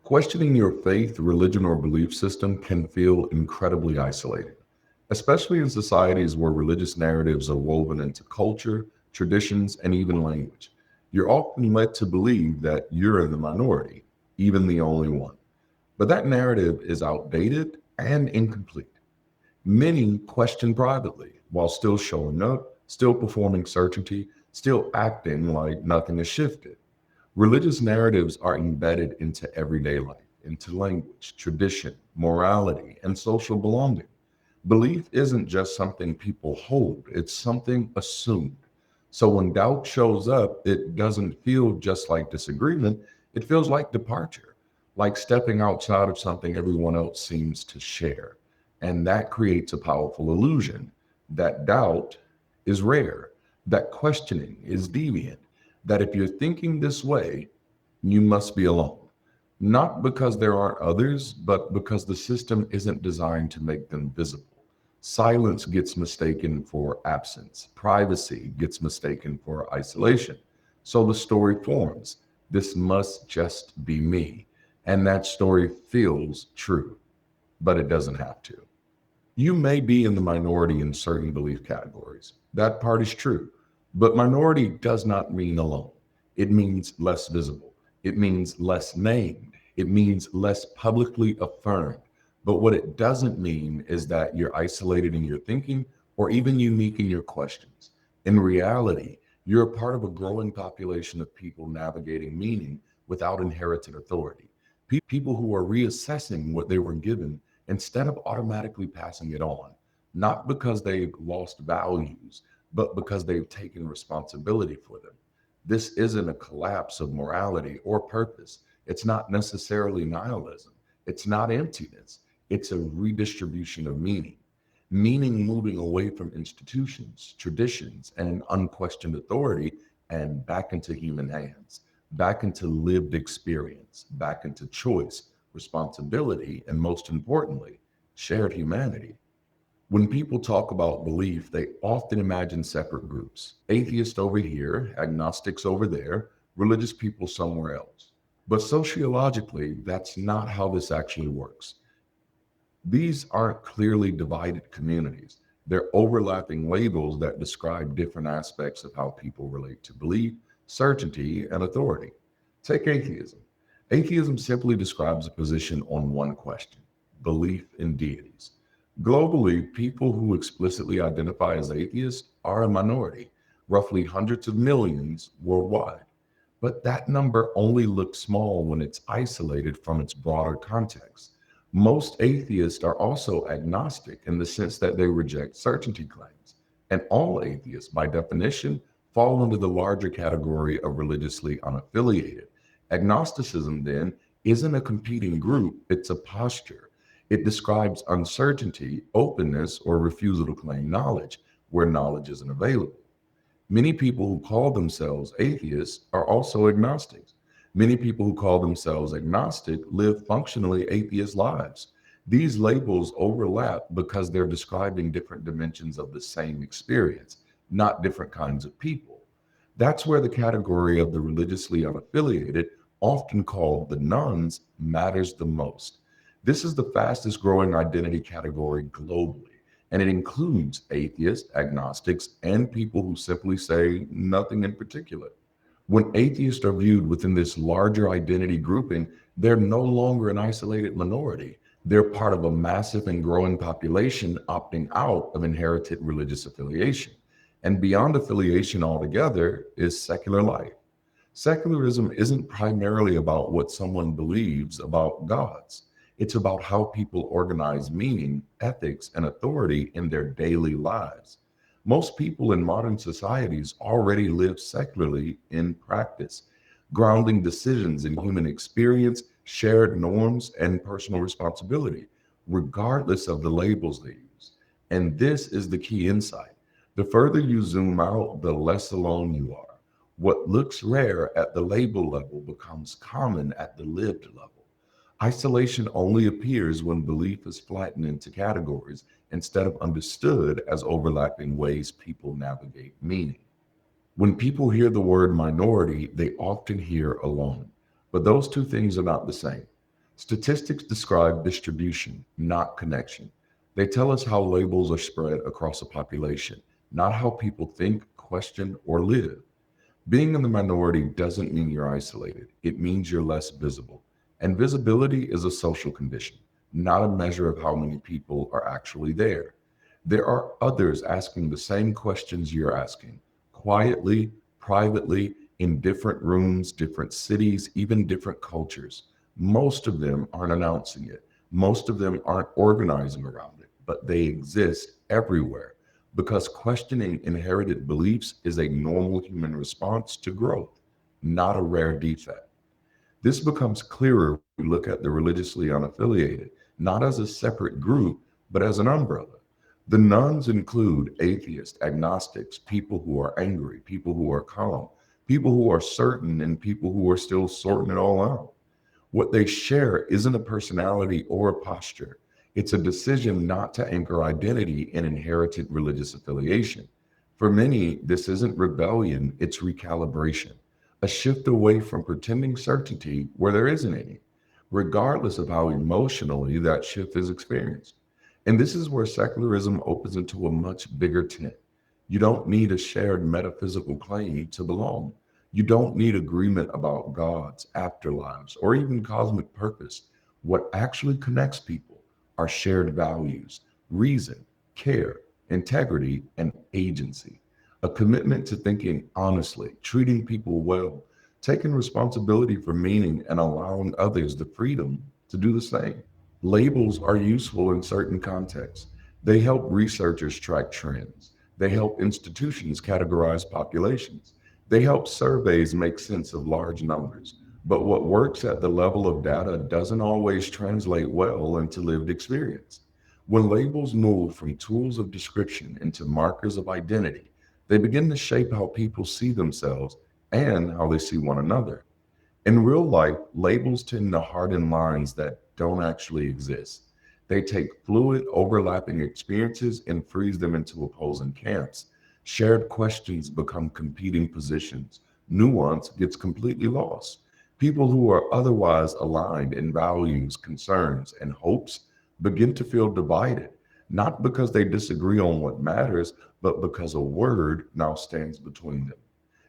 Questioning your faith, religion, or belief system can feel incredibly isolating, especially in societies where religious narratives are woven into culture, traditions, and even language. You're often led to believe that you're in the minority, even the only one. But that narrative is outdated and incomplete. Many question privately while still showing up, still performing certainty, still acting like nothing has shifted. Religious narratives are embedded into everyday life, into language, tradition, morality, and social belonging. Belief isn't just something people hold, it's something assumed. So when doubt shows up, it doesn't feel just like disagreement, it feels like departure, like stepping outside of something everyone else seems to share. And that creates a powerful illusion that doubt is rare, that questioning is deviant, that if you're thinking this way, you must be alone. Not because there aren't others, but because the system isn't designed to make them visible. Silence gets mistaken for absence, privacy gets mistaken for isolation. So the story forms, this must just be me. And that story feels true, but it doesn't have to. You may be in the minority in certain belief categories. That part is true. But minority does not mean alone. It means less visible. It means less named. It means less publicly affirmed. But what it doesn't mean is that you're isolated in your thinking or even unique in your questions. In reality, you're a part of a growing population of people navigating meaning without inherited authority. People who are reassessing what they were given instead of automatically passing it on, not because they've lost values, but because they've taken responsibility for them. This isn't a collapse of morality or purpose. It's not necessarily nihilism. It's not emptiness. It's a redistribution of meaning. Meaning moving away from institutions, traditions, and unquestioned authority and back into human hands, back into lived experience, back into choice, responsibility, and most importantly, shared humanity. When people talk about belief, they often imagine separate groups: atheists over here, agnostics over there, religious people somewhere else. But sociologically, that's not how this actually works. These aren't clearly divided communities. They're overlapping labels that describe different aspects of how people relate to belief, certainty, and authority. Take atheism. Atheism simply describes a position on one question: belief in deities. Globally, people who explicitly identify as atheists are a minority, roughly hundreds of millions worldwide. But that number only looks small when it's isolated from its broader context. Most atheists are also agnostic in the sense that they reject certainty claims. And all atheists, by definition, fall under the larger category of religiously unaffiliated. Agnosticism, then, isn't a competing group, it's a posture. It describes uncertainty, openness, or refusal to claim knowledge where knowledge isn't available. Many people who call themselves atheists are also agnostics. Many people who call themselves agnostic live functionally atheist lives. These labels overlap because they're describing different dimensions of the same experience, not different kinds of people. That's where the category of the religiously unaffiliated, often called the nones, matters the most. This is the fastest growing identity category globally, and it includes atheists, agnostics, and people who simply say nothing in particular. When atheists are viewed within this larger identity grouping, they're no longer an isolated minority. They're part of a massive and growing population opting out of inherited religious affiliation. And beyond affiliation altogether is secular life. Secularism isn't primarily about what someone believes about gods. It's about how people organize meaning, ethics, and authority in their daily lives. Most people in modern societies already live secularly in practice, grounding decisions in human experience, shared norms, and personal responsibility, regardless of the labels they use. And this is the key insight. The further you zoom out, the less alone you are. What looks rare at the label level becomes common at the lived level. Isolation only appears when belief is flattened into categories instead of understood as overlapping ways people navigate meaning. When people hear the word minority, they often hear alone. But those two things are not the same. Statistics describe distribution, not connection. They tell us how labels are spread across a population, not how people think, question, or live. Being in the minority doesn't mean you're isolated, it means you're less visible. And visibility is a social condition, not a measure of how many people are actually there. There are others asking the same questions you're asking, quietly, privately, in different rooms, different cities, even different cultures. Most of them aren't announcing it, most of them aren't organizing around it, but they exist everywhere because questioning inherited beliefs is a normal human response to growth, not a rare defect. This becomes clearer when we look at the religiously unaffiliated, not as a separate group, but as an umbrella. The nones include atheists, agnostics, people who are angry, people who are calm, people who are certain, and people who are still sorting it all out. What they share isn't a personality or a posture. It's a decision not to anchor identity in inherited religious affiliation. For many, this isn't rebellion, it's recalibration, a shift away from pretending certainty where there isn't any, regardless of how emotionally that shift is experienced. And this is where secularism opens into a much bigger tent. You don't need a shared metaphysical claim to belong. You don't need agreement about gods, afterlives, or even cosmic purpose. What actually connects people are shared values, reason, care, integrity, and agency. A commitment to thinking honestly, treating people well, taking responsibility for meaning, and allowing others the freedom to do the same. Labels are useful in certain contexts. They help researchers track trends. They help institutions categorize populations. They help surveys make sense of large numbers. But what works at the level of data doesn't always translate well into lived experience. When labels move from tools of description into markers of identity, they begin to shape how people see themselves and how they see one another. In real life, labels tend to harden lines that don't actually exist. They take fluid, overlapping experiences and freeze them into opposing camps. Shared questions become competing positions. Nuance gets completely lost. People who are otherwise aligned in values, concerns, and hopes begin to feel divided, not because they disagree on what matters, but because a word now stands between them.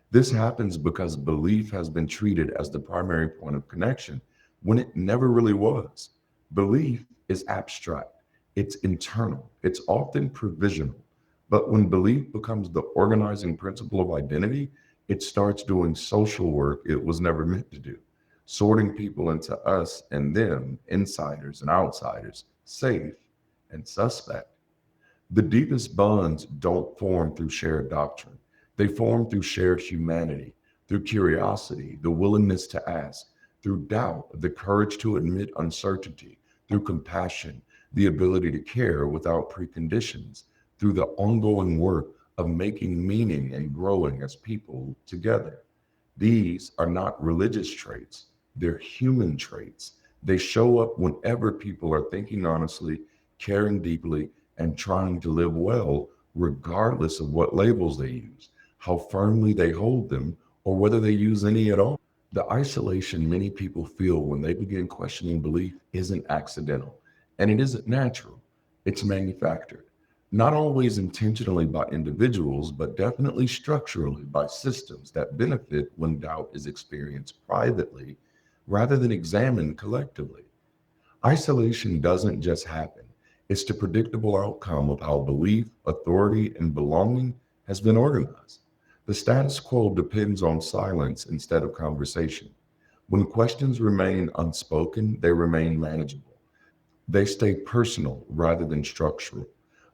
This happens because belief has been treated as the primary point of connection when it never really was. Belief is abstract, it's internal, it's often provisional. But when belief becomes the organizing principle of identity, it starts doing social work it was never meant to do, sorting people into us and them, insiders and outsiders, safe and suspect. The deepest bonds don't form through shared doctrine. They form through shared humanity, through curiosity, the willingness to ask, through doubt, the courage to admit uncertainty, through compassion, the ability to care without preconditions, through the ongoing work of making meaning and growing as people together. These are not religious traits, they're human traits. They show up whenever people are thinking honestly, caring deeply, and trying to live well, regardless of what labels they use, how firmly they hold them, or whether they use any at all. The isolation many people feel when they begin questioning belief isn't accidental, and it isn't natural. It's manufactured. Not always intentionally by individuals, but definitely structurally by systems that benefit when doubt is experienced privately rather than examined collectively. Isolation doesn't just happen, it's the predictable outcome of how belief, authority, and belonging has been organized. The status quo depends on silence instead of conversation. When questions remain unspoken, they remain manageable. They stay personal rather than structural.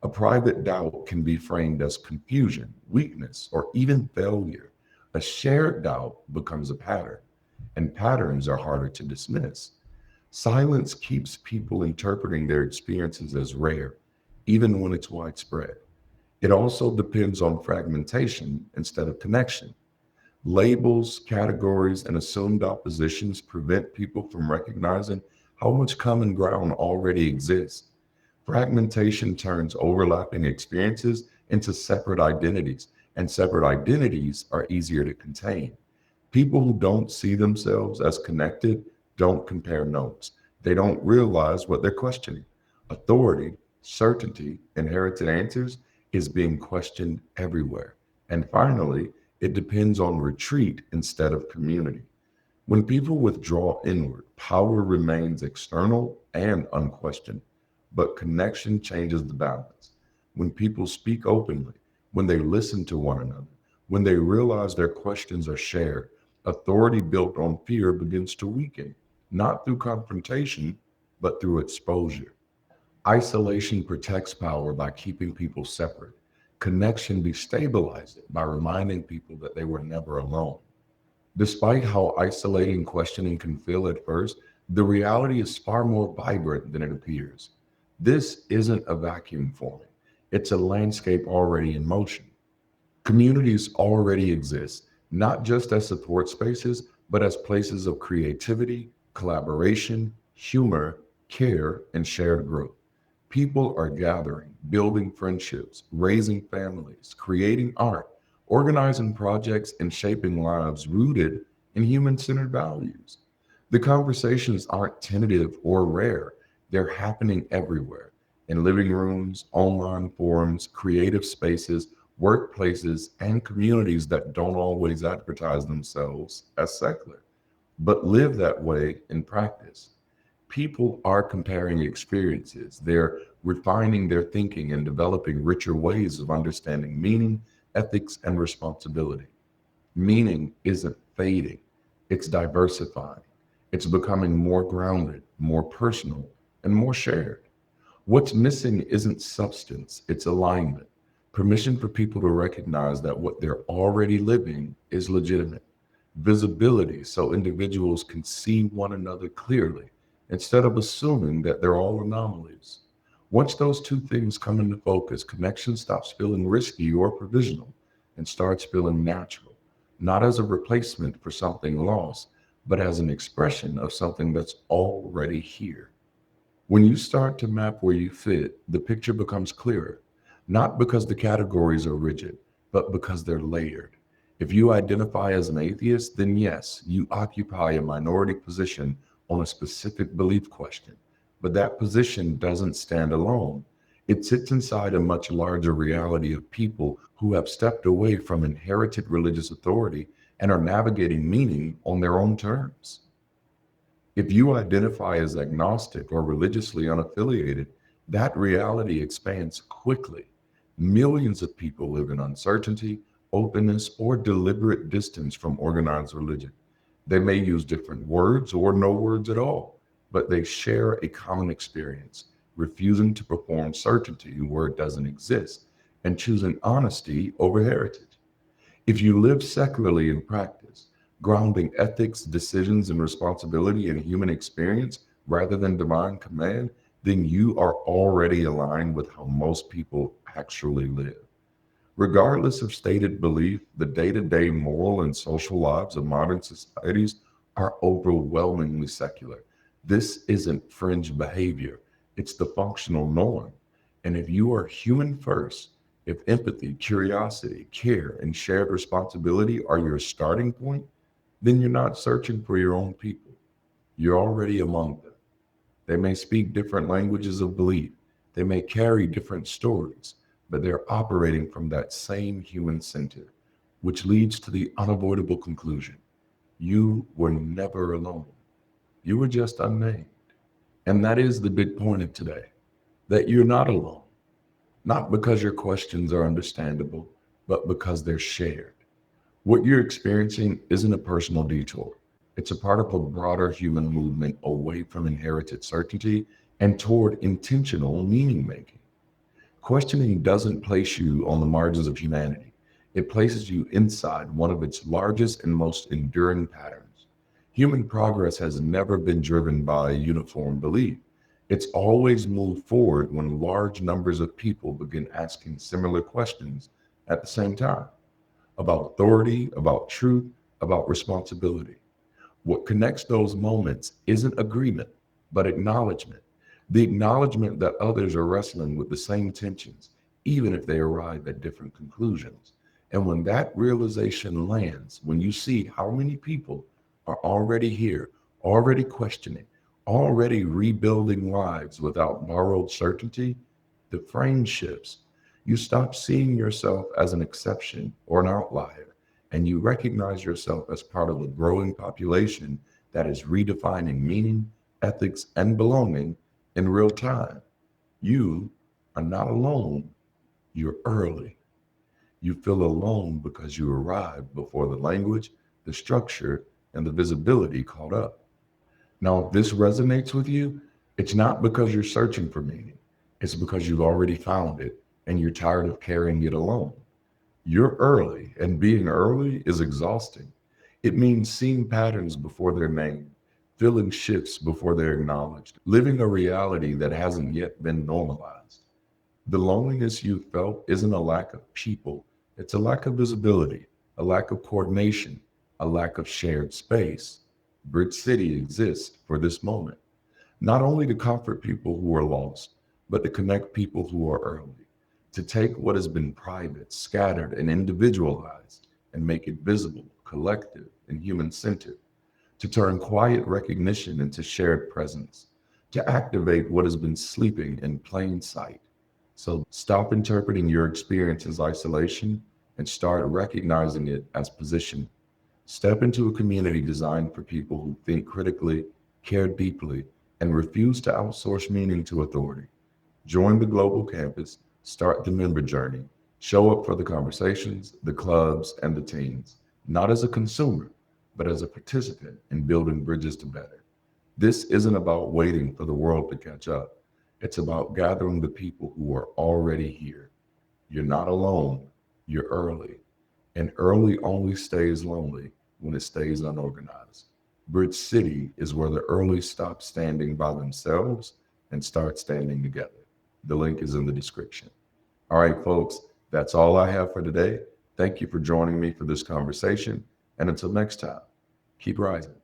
A private doubt can be framed as confusion, weakness, or even failure. A shared doubt becomes a pattern, and patterns are harder to dismiss. Silence keeps people interpreting their experiences as rare, even when it's widespread. It also depends on fragmentation instead of connection. Labels, categories, and assumed oppositions prevent people from recognizing how much common ground already exists. Fragmentation turns overlapping experiences into separate identities, and separate identities are easier to contain. People who don't see themselves as connected don't compare notes. They don't realize what they're questioning. Authority, certainty, inherited answers is being questioned everywhere. And finally, it depends on retreat instead of community. When people withdraw inward, power remains external and unquestioned, but connection changes the balance. When people speak openly, when they listen to one another, when they realize their questions are shared, authority built on fear begins to weaken, not through confrontation, but through exposure. Isolation protects power by keeping people separate. Connection destabilizes it by reminding people that they were never alone. Despite how isolating questioning can feel at first, the reality is far more vibrant than it appears. This isn't a vacuum forming, it's a landscape already in motion. Communities already exist, not just as support spaces, but as places of creativity, collaboration, humor, care, and shared growth. People are gathering, building friendships, raising families, creating art, organizing projects, and shaping lives rooted in human centered values. The conversations aren't tentative or rare, they're happening everywhere in living rooms, online forums, creative spaces, workplaces, and communities that don't always advertise themselves as secular, but live that way in practice. People are comparing experiences, they're refining their thinking and developing richer ways of understanding meaning, ethics, and responsibility. Meaning isn't fading, it's diversifying. It's becoming more grounded, more personal, and more shared. What's missing isn't substance, it's alignment. Permission for people to recognize that what they're already living is legitimate. Visibility so individuals can see one another clearly instead of assuming that they're all anomalies. Once those two things come into focus, connection stops feeling risky or provisional and starts feeling natural, not as a replacement for something lost, but as an expression of something that's already here. When you start to map where you fit, the picture becomes clearer, not because the categories are rigid, but because they're layered. If you identify as an atheist, then yes, you occupy a minority position on a specific belief question. But that position doesn't stand alone. It sits inside a much larger reality of people who have stepped away from inherited religious authority and are navigating meaning on their own terms. If you identify as agnostic or religiously unaffiliated, that reality expands quickly. Millions of people live in uncertainty, openness, or deliberate distance from organized religion. They may use different words or no words at all, but they share a common experience, refusing to perform certainty where it doesn't exist, and choosing honesty over heritage. If you live secularly in practice, grounding ethics, decisions, and responsibility in human experience rather than divine command, then you are already aligned with how most people actually live. Regardless of stated belief, the day to day moral and social lives of modern societies are overwhelmingly secular. This isn't fringe behavior, it's the functional norm. And if you are human first, if empathy, curiosity, care, and shared responsibility are your starting point, then you're not searching for your own people. You're already among them. They may speak different languages of belief, they may carry different stories, but they're operating from that same human center, which leads to the unavoidable conclusion: you were never alone. You were just unnamed. And that is the big point of today, that you're not alone, not because your questions are understandable, but because they're shared. What you're experiencing isn't a personal detour. It's a part of a broader human movement away from inherited certainty and toward intentional meaning making. Questioning doesn't place you on the margins of humanity. It places you inside one of its largest and most enduring patterns. Human progress has never been driven by uniform belief. It's always moved forward when large numbers of people begin asking similar questions at the same time, about authority, about truth, about responsibility. What connects those moments isn't agreement, but acknowledgement. The acknowledgement that others are wrestling with the same tensions, even if they arrive at different conclusions. And when that realization lands, when you see how many people are already here, already questioning, already rebuilding lives without borrowed certainty, the frame shifts. You stop seeing yourself as an exception or an outlier, and you recognize yourself as part of a growing population that is redefining meaning, ethics, and belonging in real time. You are not alone, you're early. You feel alone because you arrived before the language, the structure, and the visibility caught up. Now, if this resonates with you, it's not because you're searching for meaning. It's because you've already found it and you're tired of carrying it alone. You're early, and being early is exhausting. It means seeing patterns before they're named, feeling shifts before they're acknowledged, living a reality that hasn't yet been normalized. The loneliness you felt isn't a lack of people, it's a lack of visibility, a lack of coordination, a lack of shared space. Bridge City exists for this moment, not only to comfort people who are lost, but to connect people who are early, to take what has been private, scattered, and individualized and make it visible, collective, and human centered, to turn quiet recognition into shared presence, to activate what has been sleeping in plain sight. So stop interpreting your experience as isolation and start recognizing it as position. Step into a community designed for people who think critically, care deeply, and refuse to outsource meaning to authority. Join the global campus, start the member journey, show up for the conversations, the clubs, and the teams, not as a consumer, but as a participant in building bridges to better. This isn't about waiting for the world to catch up. It's about gathering the people who are already here. You're not alone, you're early. And early only stays lonely when it stays unorganized. Bridge City is where the early stop standing by themselves and start standing together. The link is in the description. All right, folks, that's all I have for today. Thank you for joining me for this conversation. And until next time, keep rising.